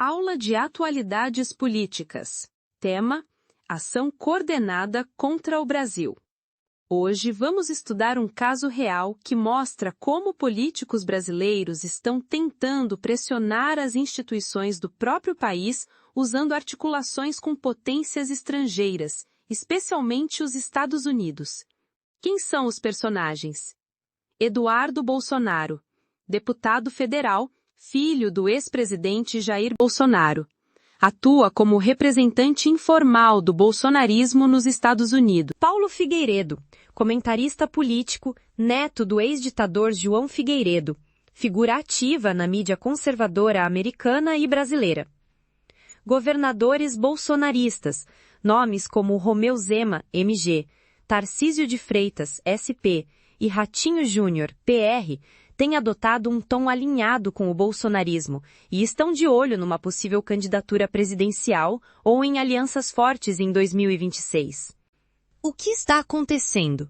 Aula de Atualidades Políticas. Tema: Ação coordenada contra o Brasil. Hoje vamos estudar um caso real que mostra como políticos brasileiros estão tentando pressionar as instituições do próprio país usando articulações com potências estrangeiras, especialmente os Estados Unidos. Quem são os personagens? Eduardo Bolsonaro, deputado federal, filho do ex-presidente Jair Bolsonaro. Atua como representante informal do bolsonarismo nos Estados Unidos. Paulo Figueiredo, comentarista político, neto do ex-ditador João Figueiredo, figura ativa na mídia conservadora americana e brasileira. Governadores bolsonaristas, nomes como Romeu Zema, MG, Tarcísio de Freitas, SP, e Ratinho Júnior, PR, têm adotado um tom alinhado com o bolsonarismo e estão de olho numa possível candidatura presidencial ou em alianças fortes em 2026. O que está acontecendo?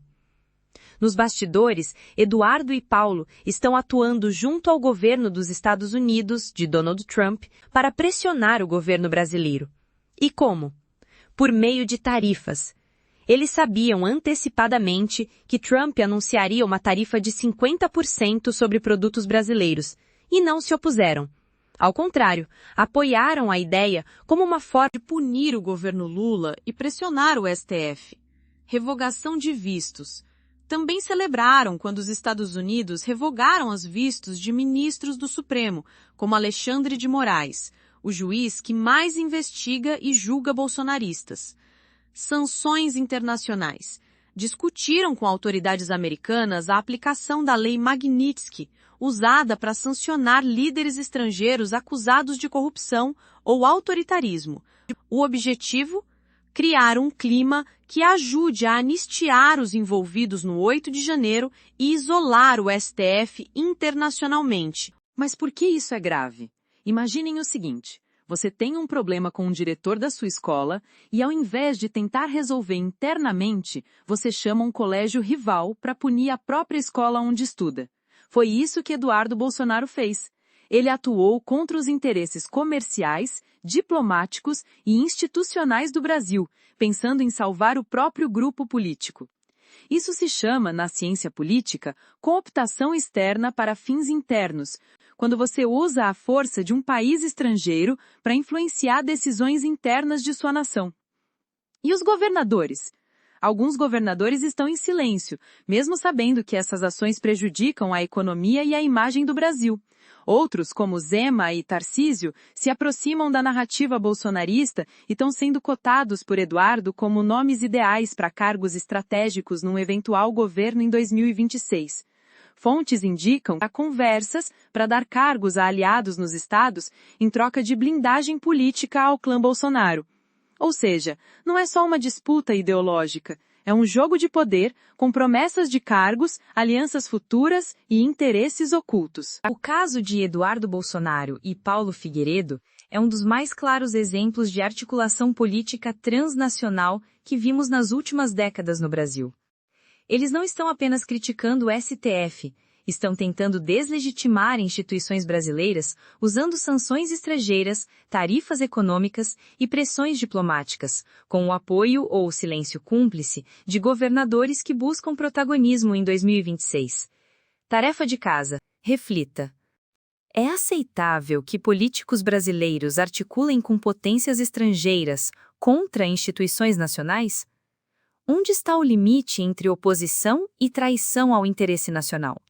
Nos bastidores, Eduardo e Paulo estão atuando junto ao governo dos Estados Unidos, de Donald Trump, para pressionar o governo brasileiro. E como? Por meio de tarifas. Eles sabiam antecipadamente que Trump anunciaria uma tarifa de 50% sobre produtos brasileiros, e não se opuseram. Ao contrário, apoiaram a ideia como uma forma de punir o governo Lula e pressionar o STF. Revogação de vistos. Também celebraram quando os Estados Unidos revogaram os vistos de ministros do Supremo, como Alexandre de Moraes, o juiz que mais investiga e julga bolsonaristas. Sanções internacionais. Discutiram com autoridades americanas a aplicação da Lei Magnitsky, usada para sancionar líderes estrangeiros acusados de corrupção ou autoritarismo. O objetivo? Criar um clima que ajude a anistiar os envolvidos no 8 de janeiro e isolar o STF internacionalmente. Mas por que isso é grave? Imaginem o seguinte. Você tem um problema com um diretor da sua escola e, ao invés de tentar resolver internamente, você chama um colégio rival para punir a própria escola onde estuda. Foi isso que Eduardo Bolsonaro fez. Ele atuou contra os interesses comerciais, diplomáticos e institucionais do Brasil, pensando em salvar o próprio grupo político. Isso se chama, na ciência política, cooptação externa para fins internos, quando você usa a força de um país estrangeiro para influenciar decisões internas de sua nação. E os governadores? Alguns governadores estão em silêncio, mesmo sabendo que essas ações prejudicam a economia e a imagem do Brasil. Outros, como Zema e Tarcísio, se aproximam da narrativa bolsonarista e estão sendo cotados por Eduardo como nomes ideais para cargos estratégicos num eventual governo em 2026. Fontes indicam que há conversas para dar cargos a aliados nos estados em troca de blindagem política ao clã Bolsonaro. Ou seja, não é só uma disputa ideológica, é um jogo de poder com promessas de cargos, alianças futuras e interesses ocultos. O caso de Eduardo Bolsonaro e Paulo Figueiredo é um dos mais claros exemplos de articulação política transnacional que vimos nas últimas décadas no Brasil. Eles não estão apenas criticando o STF, estão tentando deslegitimar instituições brasileiras usando sanções estrangeiras, tarifas econômicas e pressões diplomáticas, com o apoio ou silêncio cúmplice de governadores que buscam protagonismo em 2026. Tarefa de casa. Reflita. É aceitável que políticos brasileiros articulem com potências estrangeiras contra instituições nacionais? Onde está o limite entre oposição e traição ao interesse nacional?